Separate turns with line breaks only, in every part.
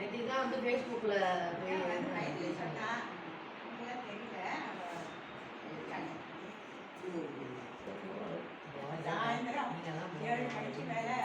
இதுதான் வந்து ஃபேஸ்புக்கில்
சாயந்தரம் 7 மணிக்கு மேலே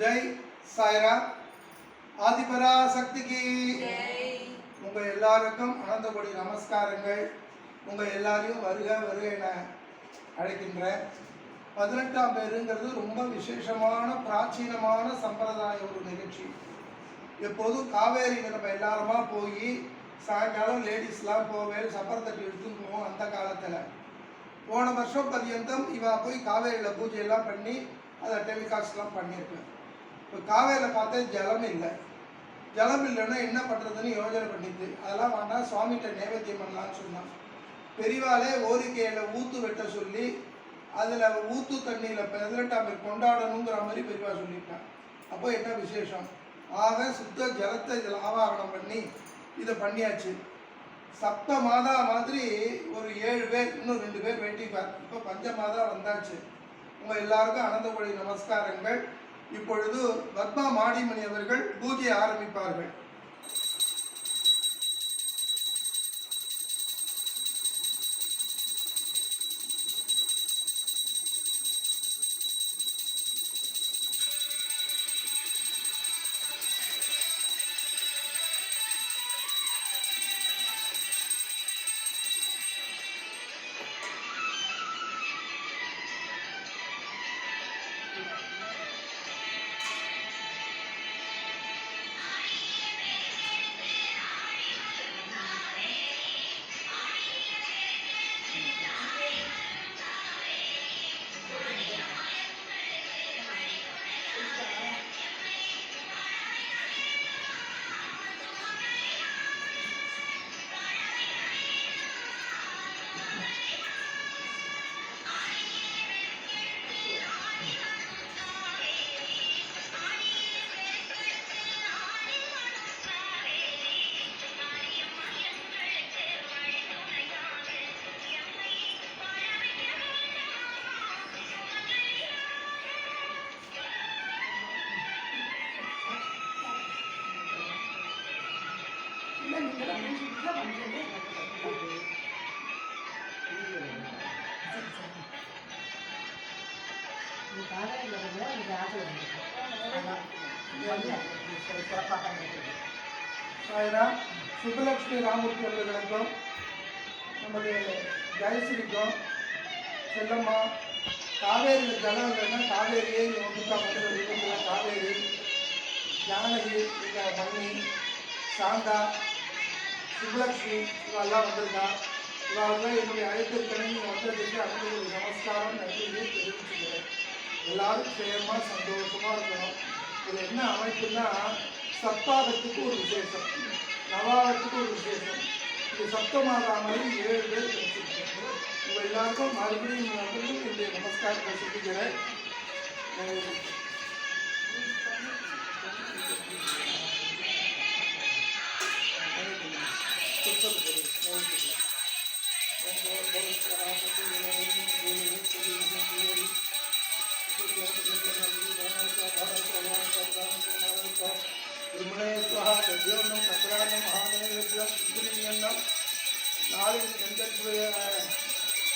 ஜெய் சாய்ராம். ஆதிபரா சக்திக்கு உங்க எல்லாருக்கும் அனந்தகோடி நமஸ்காரங்கள். உங்க எல்லாரையும் வருக வருக என அழைக்கின்றேன். 18ஆம் பேருங்கிறது ரொம்ப விசேஷமான பிராச்சீனமான சம்பிரதாய ஒரு நிகழ்ச்சி. எப்போதும் காவேரியில் நம்ம எல்லாருமா போய் சாயங்காலம் லேடிஸ்லாம் போவேன் சப்பர தட்டி எடுத்துன்னு போவோம். அந்த காலத்தில் போன வருஷம் பர்யந்தம் இவா போய் காவேரியில் பூஜையெல்லாம் பண்ணி அதை டெலிகாஸ்ட்லாம் பண்ணியிருப்பேன். இப்போ காவேரியில் பார்த்தா ஜலம் இல்லை. ஜலம் இல்லைன்னா என்ன பண்ணுறதுன்னு யோஜனை பண்ணிட்டு அதெல்லாம் வேண்டாம் சுவாமிகிட்ட நைவேத்தியம் பண்ணலான்னு சொன்னான். பெரியவாளே ஓரிக்கையில் ஊற்று வெட்ட சொல்லி அதில் ஊற்று தண்ணியில் 18ஆம் பேர் கொண்டாடணுங்கிற மாதிரி பெரியவா சொல்லிட்டான். அப்போ என்ன விசேஷம்? ஆக சுத்த ஜலத்தை இதில் ஆவாகனம் பண்ணி இதை பண்ணியாச்சு. சப்த மாதா மாதிரி ஒரு 7 பேர், இன்னும் 2 பேர் வெயிட்டிப்பார். இப்போ பஞ்ச மாதா வந்தாச்சு. உங்கள் எல்லாருக்கும் அனந்தகோடி நமஸ்காரங்கள். இப்பொழுது பத்மா மாடிமணி அவர்கள் பூஜை ஆரம்பிப்பார்கள். சுப்பலட்சுமி ராமூர்த்தி அவர்களுக்கும் நமது ஜெயஸ்ரீக்கும் செல்லம்மா காவேரியில் ஜலம் இல்லைன்னா காவேரியே ஒன்றுக்கா மதுரை காவேரி ஜானகி மணி சாந்தா சுப்பலட்சுமி இவெல்லாம் வந்திருக்கா. இவெல்லாம் என்னுடைய அழைப்பிற்கனவே நீங்கள் வந்ததுக்கு அவங்களுக்கு நமஸ்காரம் நன்றியை தெரிவிச்சுக்கிறேன். எல்லாரும் சேமாக சந்தோஷமாக இருக்கணும். இது என்ன அமைப்புன்னா சப்தாகத்துக்கு ஒரு விசேஷம், நவாகத்துக்கு ஒரு விசேஷம். இது சப்தமாக மாதிரி 7 பேர் கிடைச்சிருக்கேன். உங்கள் எல்லாருக்கும் மறுபடியும் என்னுடைய நமஸ்காரத்தை சொல்லிக்கிறேன்.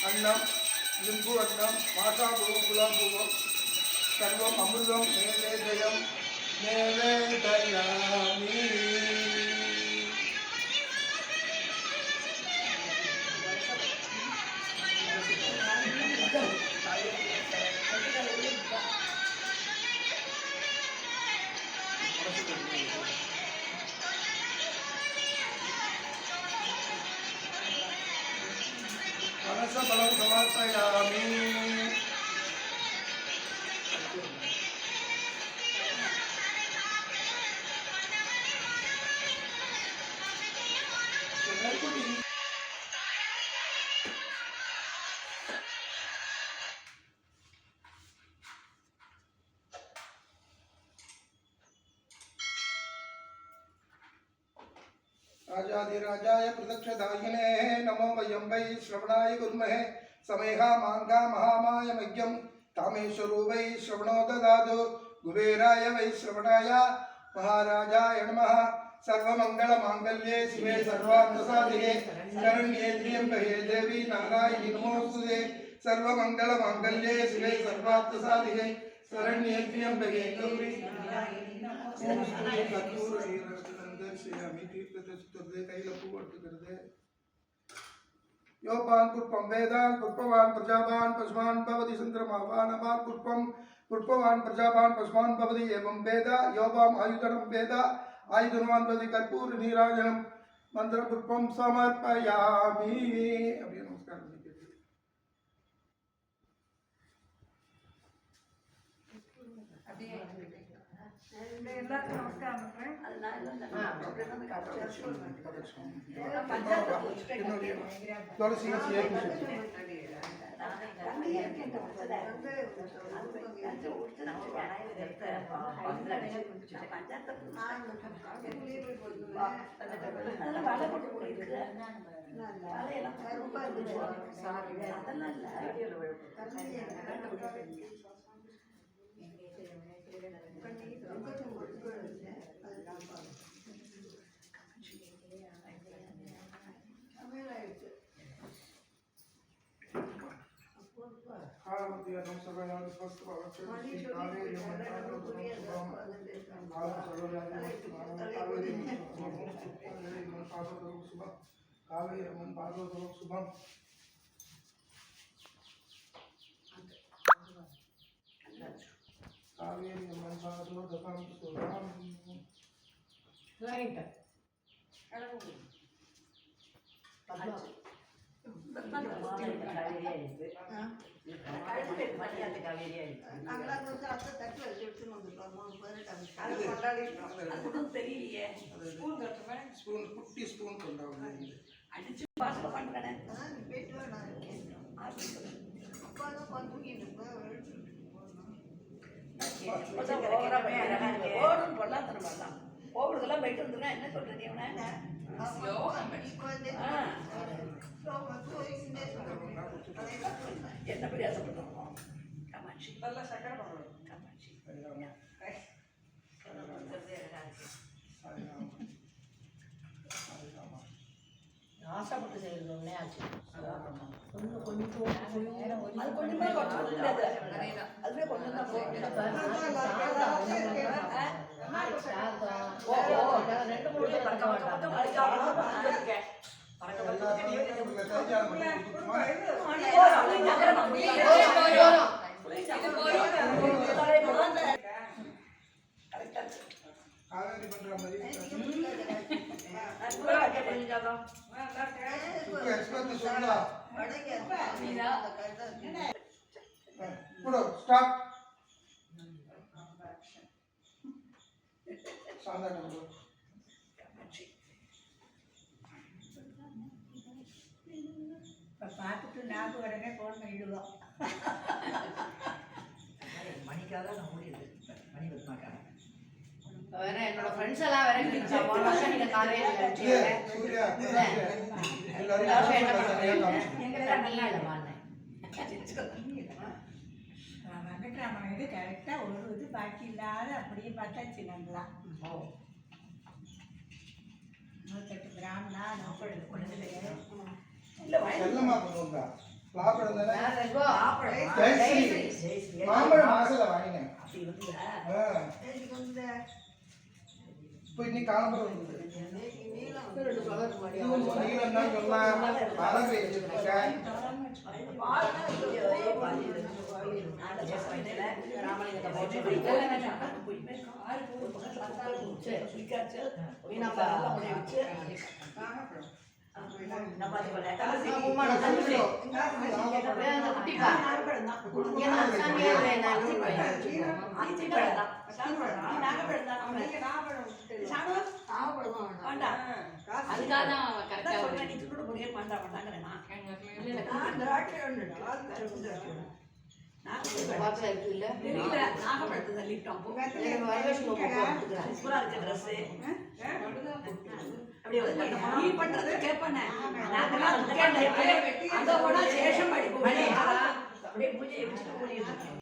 अन्नम लिंबू अन्नम माता भूवम गुलाब भूवम सर्वम अमृतम नैवेद्यम नैवेदयामि. मनसबलं समर्पयामि. राजाधिराजाय प्रदक्षदायिने नमो वयं वै श्रवणाय कुर्महे समेहा मांगा महामाय मह्यं कामेश्वरो वै श्रवणो ददातु कुबेराय वै श्रवणाय महाराजाय नमः सर्वमंगलमांगल्ये शिवे सर्वार्थसाधिके शरण्ये त्र्यंबके देवी नारायणि नमोस्तुते सर्वमंगलमांगल्ये शिवे सर्वार्थसाधिके शरण्ये त्र्यंबके गौरी योपान पुष्पम वेदान पुष्पवान प्रजावान पशुमान भवति चंद्रमावान अपान पुष्पम पुष्पवान प्रजावान पशुमान भवति एवं वेद योपाम आयुधनम वेद आयुधनवान भवति कर्पूर नीराजनम मंत्र पुष्पम समर्पयामि अभी नमस्कार स्पून कुट्टी स्पून
கோவிலுக்கெல்லாம் போயிட்டு வந்துருக்கேன். என்ன சொல்றது இவனை? என்ன பிரியாசப்பட்டோம்? காமாட்சி நல்லா சக்கரை பண்ணணும். காமாட்சி ஆசைப்பட்டு செய்யணும்னே ஆச்சு. கொஞ்சம் கொஞ்சம் அது கொஞ்சமே அதுவே கொஞ்சம் தான்
காவேரி பண்ற மாதிரி ஸ்டாப்
பார்த்துட்டு நாக்கு உடனே ஃபோன் பண்ணிடுவோம். மணிக்காக நான் முடியுது. மணி வருமாக்காக வேற என்னோட ஃப்ரெண்ட்ஸ் எல்லாம் வேற நீங்க காலையில
சூர்யா
வெங்கட்ராமன் கரெக்டா ஒரு இது பாக்கி இல்லாத அப்படியே பார்த்தாச்சு நல்லா. 108 கிராம்னா 40 கொண்டு இல்ல
செல்லமா பண்ணுங்க. லாபம் தானே மாம்பழம் மாசல வாங்கினேன். அப்படி வந்து இப்போ இன்னைக்கு காலம்பரம் வந்து நீலம் தான் சொல்லலாம். அழகு வச்சிருக்கேன்.
பாத்துல இருக்கு இல்ல
தெரியல நாகப்பழத்தை தள்ளிட்டோம்
எனக்கு வரவேஷம் கொடுத்துக்கிறேன்
சூப்பரா இருக்கு ட்ரெஸ் அப்படியே நீ பண்றது கேட்பேனே நாங்கெல்லாம் அந்த கூட சேஷம் படிப்போம் அப்படியே பூஜை வச்சுட்டு ஓடிட்டு இருக்கேன்